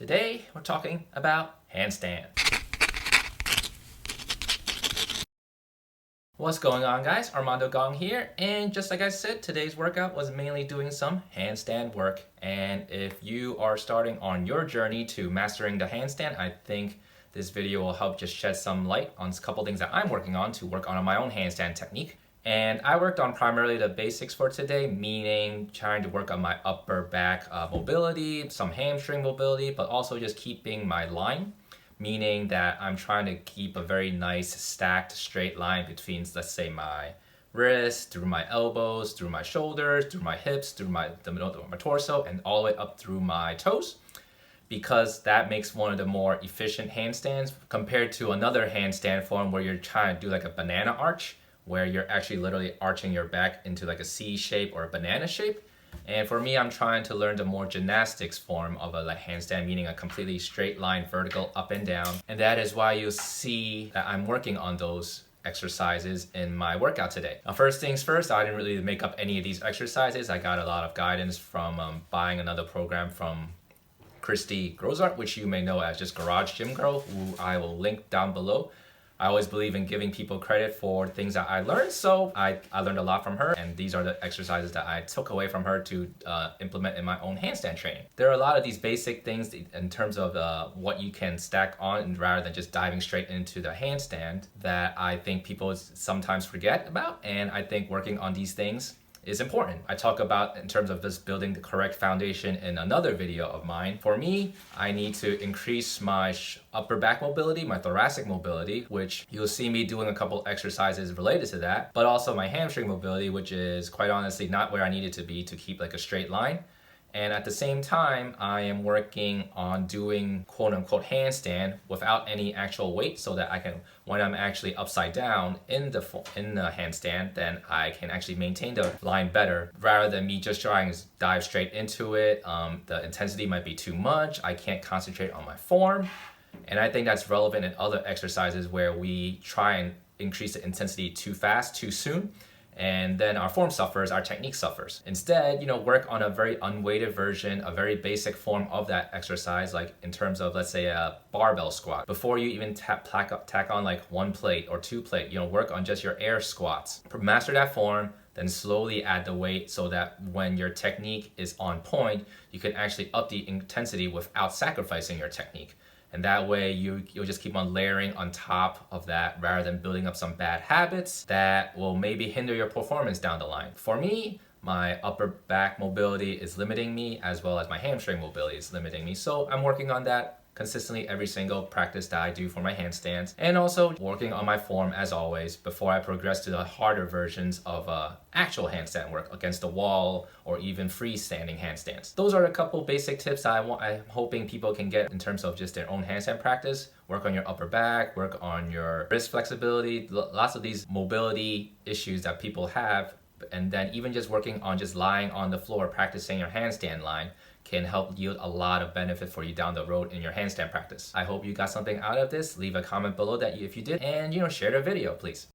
Today, we're talking about handstand. What's going on, guys? Armando Gong here, and just like I said, today's workout was mainly doing some handstand work. And if you are starting on your journey to mastering the handstand, I think this video will help just shed some light on a couple things that I'm working on to work on my own handstand technique. And I worked on primarily the basics for today, meaning trying to work on my upper back mobility, some hamstring mobility, but also just keeping my line, meaning that I'm trying to keep a very nice stacked straight line between, let's say, my wrists, through my elbows, through my shoulders, through my hips, through the middle of my torso, and all the way up through my toes, because that makes one of the more efficient handstands compared to another handstand form where you're trying to do like a banana arch, where you're actually literally arching your back into like a C shape or a banana shape. And for me, I'm trying to learn the more gymnastics form of a handstand, meaning a completely straight line, vertical, up and down. And that is why you'll see that I'm working on those exercises in my workout today. Now, first things first, I didn't really make up any of these exercises. I got a lot of guidance from buying another program from Kristy Gosart, which you may know as just Garage Gym Girl, who I will link down below. I always believe in giving people credit for things that I learned, so I learned a lot from her, and these are the exercises that I took away from her to implement in my own handstand training. There are a lot of these basic things in terms of what you can stack on rather than just diving straight into the handstand that I think people sometimes forget about, and I think working on these things is important. I talk about in terms of just building the correct foundation in another video of mine. For me, I need to increase my upper back mobility, my thoracic mobility, which you'll see me doing a couple exercises related to that, but also my hamstring mobility, which is quite honestly not where I need it to be to keep like a straight line. And at the same time, I am working on doing quote unquote handstand without any actual weight, so that I can, when I'm actually upside down in the handstand, then I can actually maintain the line better rather than me just trying to dive straight into it. The intensity might be too much. I can't concentrate on my form. And I think that's relevant in other exercises where we try and increase the intensity too fast, too soon. And then our form suffers, our technique suffers. Instead, work on a very unweighted version, a very basic form of that exercise, like in terms of, let's say, a barbell squat. Before you even tack on like one plate or two plate, work on just your air squats. Master that form, then slowly add the weight so that when your technique is on point, you can actually up the intensity without sacrificing your technique. And that way you'll just keep on layering on top of that rather than building up some bad habits that will maybe hinder your performance down the line. For me, my upper back mobility is limiting me, as well as my hamstring mobility is limiting me. So I'm working on that consistently every single practice that I do for my handstands, and also working on my form as always before I progress to the harder versions of actual handstand work against the wall or even freestanding handstands. Those are a couple basic tips I'm hoping people can get in terms of just their own handstand practice. Work on your upper back, work on your wrist flexibility, lots of these mobility issues that people have. And then even just working on just lying on the floor, practicing your handstand line can help yield a lot of benefit for you down the road in your handstand practice. I hope you got something out of this. Leave a comment below that if you did, and share the video, please.